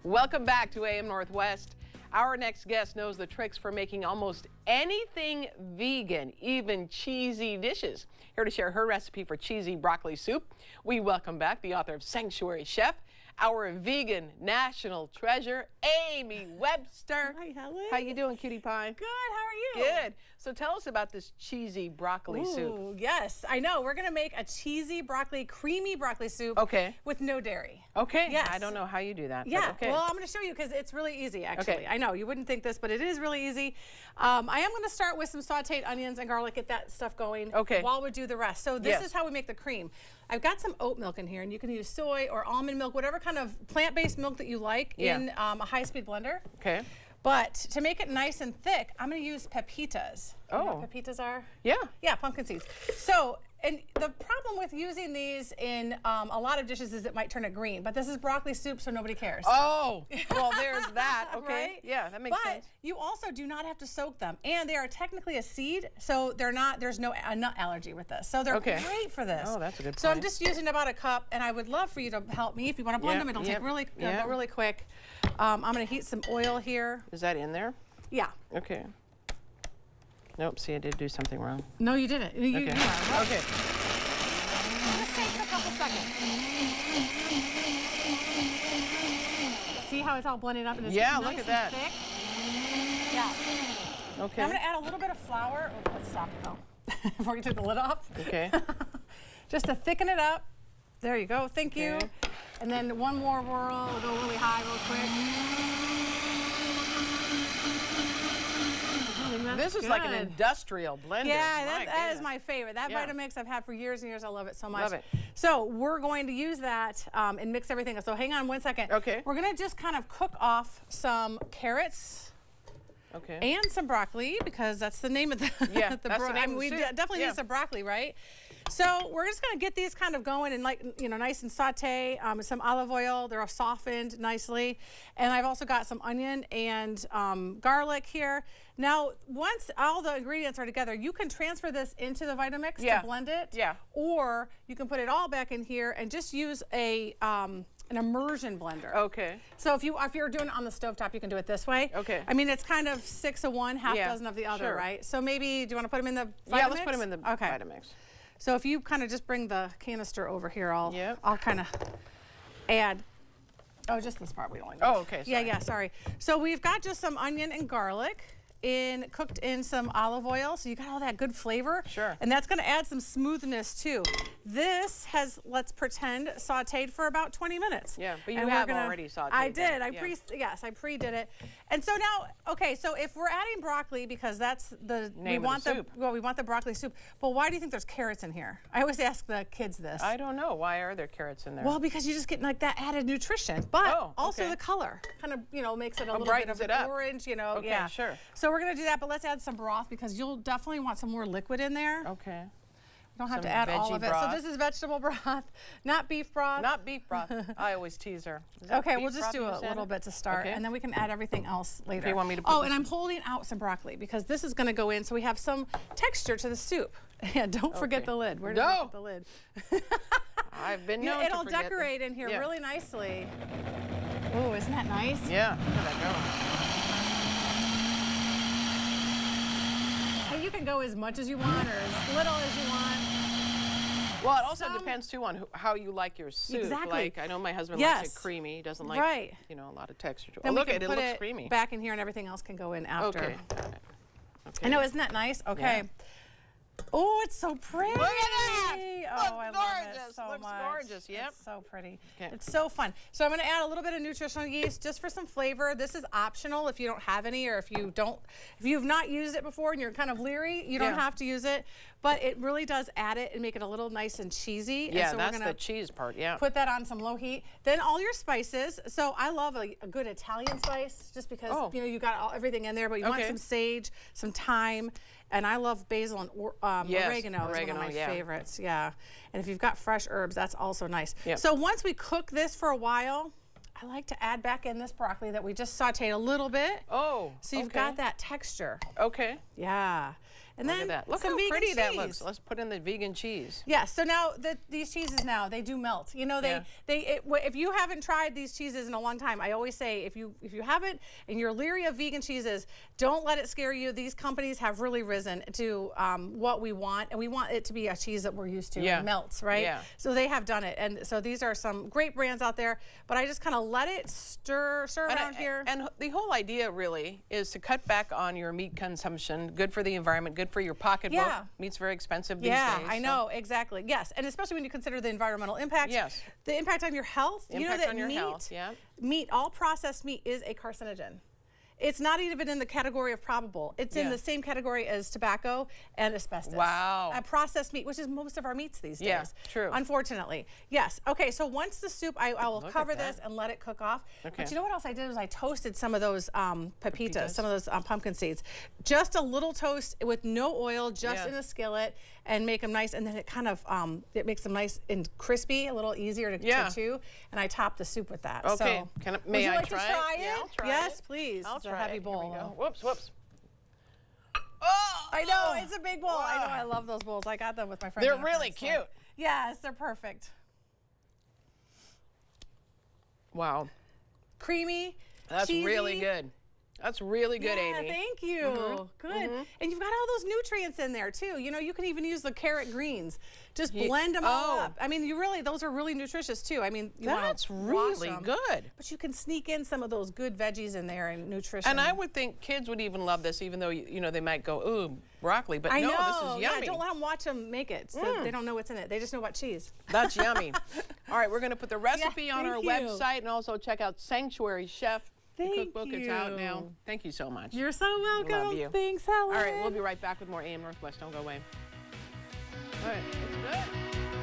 Welcome back to AM Northwest. Our next guest knows the tricks for making almost anything vegan, even cheesy dishes. Here to share her recipe for cheesy broccoli soup, we welcome back the author of Sanctuary Chef, our vegan national treasure, Amy Webster. Hi, Helen. How you doing, cutie pie? Good. How are you? Good. So tell us about this cheesy broccoli soup. Yes, I know. We're gonna make a cheesy broccoli, creamy broccoli soup. Okay. With no dairy. Okay. Yes. I don't know how you do that. Yeah. Okay. Well, I'm gonna show you because it's really easy. Actually, Okay. I know you wouldn't think this, but it is really easy. I am gonna start with some sautéed onions and garlic. Get that stuff going. Okay. While we do the rest. So this is how we make the cream. I've got some oat milk in here, and you can use soy or almond milk, whatever kind of plant-based milk that you like in a high-speed blender. Okay. But to make it nice and thick, I'm going to use pepitas. You know what pepitas are? Yeah. Yeah, pumpkin seeds. So, and the problem with using these in a lot of dishes is it might turn it green, but this is broccoli soup, so nobody cares. Oh, well, there's that. Okay. Right? Yeah, that makes sense. But you also do not have to soak them, and they are technically a seed, so they're not. There's no nut allergy with this, so they're great for this. Oh, that's a good point. So I'm just using about a cup, and I would love for you to help me if you want to blend them. It'll take really, go really quick. I'm going to heat some oil here. Is that in there? Yeah. Okay. Nope, see, I did do something wrong. No, you didn't. You Okay. are. Okay. Just takes a couple seconds. See how it's all blended up and it's nice look at that. Thick? Yeah. Okay. Now I'm going to add a little bit of flour. Oh, let's stop it though. Before you took the lid off. Okay. Just to thicken it up. There you go. Thank you. And then one more whirl. We'll go really high real quick. This is like an industrial blender. Yeah, that is my favorite. That Vitamix I've had for years and years. I love it so much. Love it. So we're going to use that and mix everything. So hang on one second. Okay. We're going to just kind of cook off some carrots. Okay. And some broccoli, because that's the name of the that's the name of the we soup. definitely need some broccoli, right? So we're just going to get these kind of going and nice and saute. Some olive oil. They're all softened nicely. And I've also got some onion and garlic here. Now, once all the ingredients are together, you can transfer this into the Vitamix to blend it. Yeah. Or you can put it all back in here and just use an immersion blender. Okay. So if you're doing it on the stovetop, you can do it this way. Okay. I mean, it's kind of 6 of one, half dozen of the other, right? So maybe, do you want to put them in the Vitamix? Yeah, let's put them in the Vitamix. So if you kind of just bring the canister over here, I'll kind of add. Oh, just this part we only need. Oh, okay. Sorry. Yeah, sorry. So we've got just some onion and garlic cooked in some olive oil, so you got all that good flavor. Sure. And that's going to add some smoothness too. This has, let's pretend, sautéed for about 20 minutes. Yeah, but you have already sautéed. I did. I pre-did it. And so now, okay, so if we're adding broccoli, because that's the name of the soup. Well, we want the broccoli soup. Well, why do you think there's carrots in here? I always ask the kids this. I don't know. Why are there carrots in there? Well, because you just get like that added nutrition, but also the color kind of, makes it a little bit of an orange, Okay, sure. So we're going to do that, but let's add some broth because you'll definitely want some more liquid in there. Okay. You don't have to add all of it. Broth. So this is vegetable broth, not beef broth. Not beef broth. I always tease her. Okay, we'll just do a little bit to start, and then we can add everything else later. Okay, you want me to put and I'm holding out some broccoli because this is going to go in so we have some texture to the soup. Yeah, don't forget the lid. Where did we put the lid? I've been known It'll decorate in here really nicely. Oh, isn't that nice? Yeah, look at that going. You can go as much as you want or as little as you want. Well, it also depends too on how you like your soup. Exactly. Like I know my husband likes it creamy. He doesn't like a lot of texture. Then look at it; it looks creamy. Back in here, and everything else can go in after. Okay. Got it. Okay. I know, isn't that nice? Okay. Yeah. Oh, it's so pretty. Look at that. Oh, I love it so much. Looks gorgeous. Yep. It's so pretty. Okay. It's so fun. So I'm going to add a little bit of nutritional yeast just for some flavor. This is optional if you don't have any, or if you've not used it before and you're kind of leery, you don't have to use it. But it really does add it and make it a little nice and cheesy. Yeah, and so that's the cheese part. Yeah. Put that on some low heat. Then all your spices. So I love a good Italian spice, just because you got everything in there. But you want some sage, some thyme. And I love basil and oregano. Is one of my favorites. Yeah. And if you've got fresh herbs, that's also nice. Yep. So once we cook this for a while, I like to add back in this broccoli that we just sauteed a little bit. Oh. So you've got that texture. Okay. Yeah. And Look then at that. Look some how vegan pretty that cheese. looks. Let's put in the vegan cheese. Yeah, so now these cheeses now, they do melt. You know, if you haven't tried these cheeses in a long time, I always say if you haven't and you're leery of vegan cheeses, don't let it scare you. These companies have really risen to what we want, and we want it to be a cheese that we're used to. Yeah. It melts, right? Yeah. So they have done it, and so these are some great brands out there, but I just kind of let it stir around here. And the whole idea really is to cut back on your meat consumption. Good for the environment, good for your pocketbook. Yeah. Meat's very expensive these Yeah, days. I know, exactly. Yes, and especially when you consider the environmental impact. Yes. The impact on your health. You know Impact that on your meat, health, yeah. Meat, all processed meat is a carcinogen. It's not even in the category of probable. It's in the same category as tobacco and asbestos. Wow. Processed meat, which is most of our meats these days. Yeah, true. Unfortunately. Yes. Okay, so once the soup, I will Look cover at this that. and let it cook off. Okay. But you know what else I did was I toasted some of those pepitas, Pepitas. some of those pumpkin seeds. Just a little toast with no oil, just in a skillet, and make them nice. And then it kind of, it makes them nice and crispy, a little easier to chew. And I top the soup with that. Okay, So, may I would you like try to try it? it? Yeah, I'll try yes, it. please. I'll It's try a heavy it. bowl. Here we go. Though. Whoops, whoops. Oh, I know, it's a big bowl. I know, I love those bowls. I got them with my friends. They're on a really friend's flight. cute. Yes, they're perfect. Wow. Creamy, That's cheesy. really good. That's really good, Yeah, Amy. thank you. Good. And you've got all those nutrients in there too. You know, you can even use the carrot greens. Just blend them all up. I mean, those are really nutritious too. I mean, That's really good. But you can sneak in some of those good veggies in there and nutrition. And I would think kids would even love this, even though you know they might go, ooh, broccoli. But I no, know. this is yummy. Yeah, don't let them watch them make it. So they don't know what's in it. They just know about cheese. That's yummy. All right, we're going to put the recipe on our thank you. website, and also check out Sanctuary Chef. The Thank cookbook is out now. you. Thank you so much. You're so welcome. Love you. Thanks, Helen. All right, we'll be right back with more AM Northwest. Don't go away. All right, that's good.